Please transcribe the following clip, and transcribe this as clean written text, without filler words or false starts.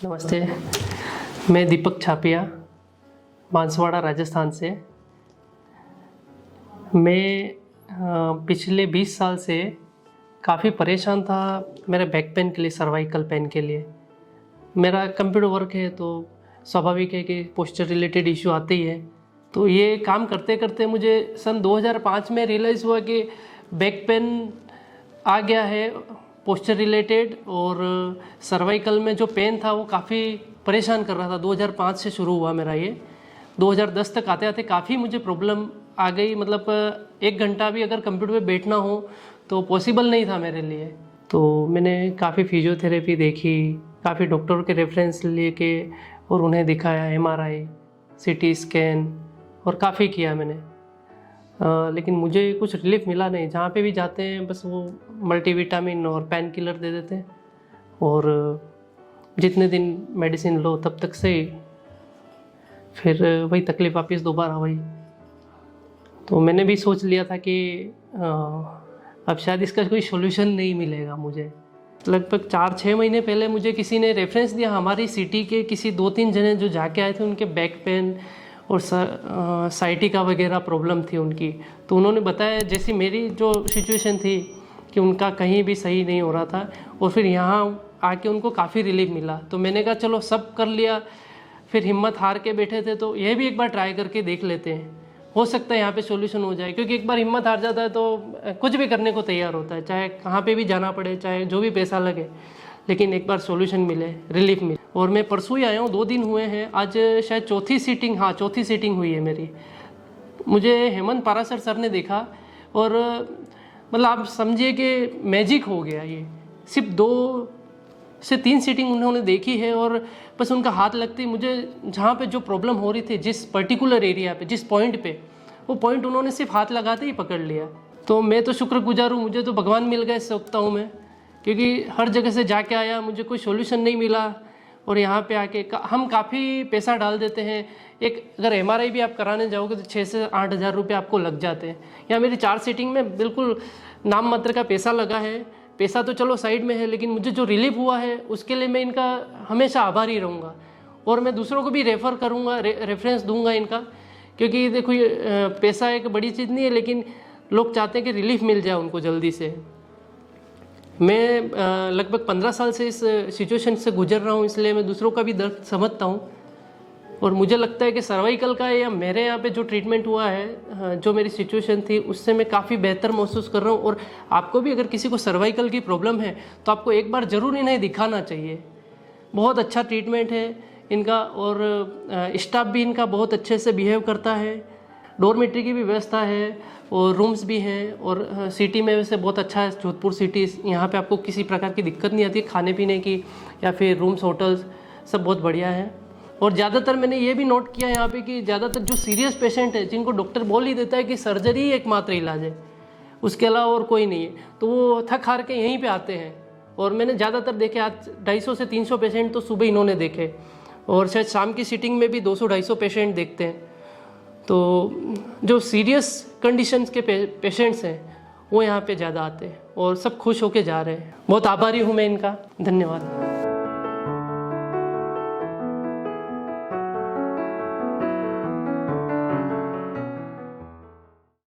नमस्ते, मैं दीपक छापिया, बांसवाड़ा राजस्थान से। मैं पिछले 20 साल से काफ़ी परेशान था मेरे बैक पेन के लिए, सर्वाइकल पेन के लिए। मेरा कंप्यूटर वर्क है तो स्वाभाविक है कि पोस्चर रिलेटेड इशू आते ही है। तो ये काम करते करते मुझे सन 2005 में रियलाइज़ हुआ कि बैक पेन आ गया है पोस्चर रिलेटेड, और सर्वाइकल में जो पेन था वो काफ़ी परेशान कर रहा था। 2005 से शुरू हुआ मेरा ये, 2010 तक आते आते काफ़ी मुझे प्रॉब्लम आ गई। मतलब 1 घंटा भी अगर कंप्यूटर पे बैठना हो तो पॉसिबल नहीं था मेरे लिए। तो मैंने काफ़ी फिजियोथेरेपी देखी, काफ़ी डॉक्टरों के रेफरेंस लेके और उन्हें दिखाया, MRI, CT स्कैन, और काफ़ी किया मैंने। लेकिन मुझे कुछ रिलीफ मिला नहीं। जहाँ पे भी जाते हैं बस वो मल्टीविटामिन और पेन किलर दे देते हैं, और जितने दिन मेडिसिन लो तब तक सही, फिर वही तकलीफ वापस दोबारा वही। तो मैंने भी सोच लिया था कि अब शायद इसका कोई सोल्यूशन नहीं मिलेगा मुझे। लगभग 4-6 महीने पहले मुझे किसी ने रेफरेंस दिया, हमारी सिटी के किसी 2-3 जने जो जाके आए थे, उनके बैक पेन और साइटिका वगैरह प्रॉब्लम थी उनकी। तो उन्होंने बताया जैसी मेरी जो सिचुएशन थी कि उनका कहीं भी सही नहीं हो रहा था, और फिर यहाँ आके उनको काफ़ी रिलीफ मिला। तो मैंने कहा चलो सब कर लिया, फिर हिम्मत हार के बैठे थे तो यह भी एक बार ट्राई करके देख लेते हैं, हो सकता है यहाँ पे सॉल्यूशन हो जाए। क्योंकि एक बार हिम्मत हार जाता है तो कुछ भी करने को तैयार होता है, चाहे कहाँ पे भी जाना पड़े, चाहे जो भी पैसा लगे, लेकिन एक बार सॉल्यूशन मिले, रिलीफ मिले। और मैं परसों ही आया हूँ, 2 दिन हुए हैं, आज शायद चौथी सीटिंग हुई है मेरी। मुझे हेमंत पाराशर सर ने देखा, और मतलब आप समझिए कि मैजिक हो गया। ये सिर्फ 2 से 3 सीटिंग उन्होंने देखी है, और बस उनका हाथ लगते ही मुझे जहाँ पे जो प्रॉब्लम हो रही थी, जिस पर्टिकुलर एरिया पे, जिस पॉइंट पे, वो पॉइंट उन्होंने सिर्फ हाथ लगाते ही पकड़ लिया। तो मैं तो शुक्रगुजार हूँ, मुझे तो भगवान मिल गए सोचता हूँ मैं, क्योंकि हर जगह से जाके आया, मुझे कोई सोल्यूशन नहीं मिला। और यहाँ पे आके हम काफ़ी पैसा डाल देते हैं। एक अगर MRI भी आप कराने जाओगे तो 6 से 8 हज़ार रुपये आपको लग जाते हैं। यहाँ मेरी 4 सीटिंग में बिल्कुल नाम मात्र का पैसा लगा है। पैसा तो चलो साइड में है, लेकिन मुझे जो रिलीफ हुआ है उसके लिए मैं इनका हमेशा आभारी रहूँगा, और मैं दूसरों को भी रेफ़र करूँगा, रेफरेंस दूँगा इनका। क्योंकि देखो ये पैसा एक बड़ी चीज़ नहीं है, लेकिन लोग चाहते हैं कि रिलीफ मिल जाए उनको जल्दी से। मैं लगभग 15 साल से इस सिचुएशन से गुजर रहा हूँ, इसलिए मैं दूसरों का भी दर्द समझता हूँ। और मुझे लगता है कि सर्वाइकल का या मेरे यहाँ पे जो ट्रीटमेंट हुआ है, जो मेरी सिचुएशन थी, उससे मैं काफ़ी बेहतर महसूस कर रहा हूँ। और आपको भी अगर किसी को सर्वाइकल की प्रॉब्लम है तो आपको एक बार ज़रूर इन्हें दिखाना चाहिए। बहुत अच्छा ट्रीटमेंट है इनका, और स्टाफ भी इनका बहुत अच्छे से बिहेव करता है। डॉर्मेट्री की भी व्यवस्था है और रूम्स भी हैं, और सिटी में वैसे बहुत अच्छा है जोधपुर सिटी। यहाँ पे आपको किसी प्रकार की दिक्कत नहीं आती खाने पीने की, या फिर रूम्स, होटल्स सब बहुत बढ़िया है। और ज़्यादातर मैंने ये भी नोट किया यहाँ पे कि ज़्यादातर जो सीरियस पेशेंट है, जिनको डॉक्टर बोल ही देता है कि सर्जरी ही एकमात्र इलाज है, उसके अलावा और कोई नहीं है, तो वो थक हार के यहीं पे आते हैं। और मैंने ज़्यादातर देखे, आज 250 से 300 पेशेंट तो सुबह इन्होंने देखे, और शायद शाम की सीटिंग में भी 200-250 पेशेंट देखते हैं। तो जो सीरियस कंडीशंस के पेशेंट्स हैं वो यहाँ पे ज़्यादा आते हैं, और सब खुश होके जा रहे हैं। बहुत आभारी हूँ मैं इनका। धन्यवाद।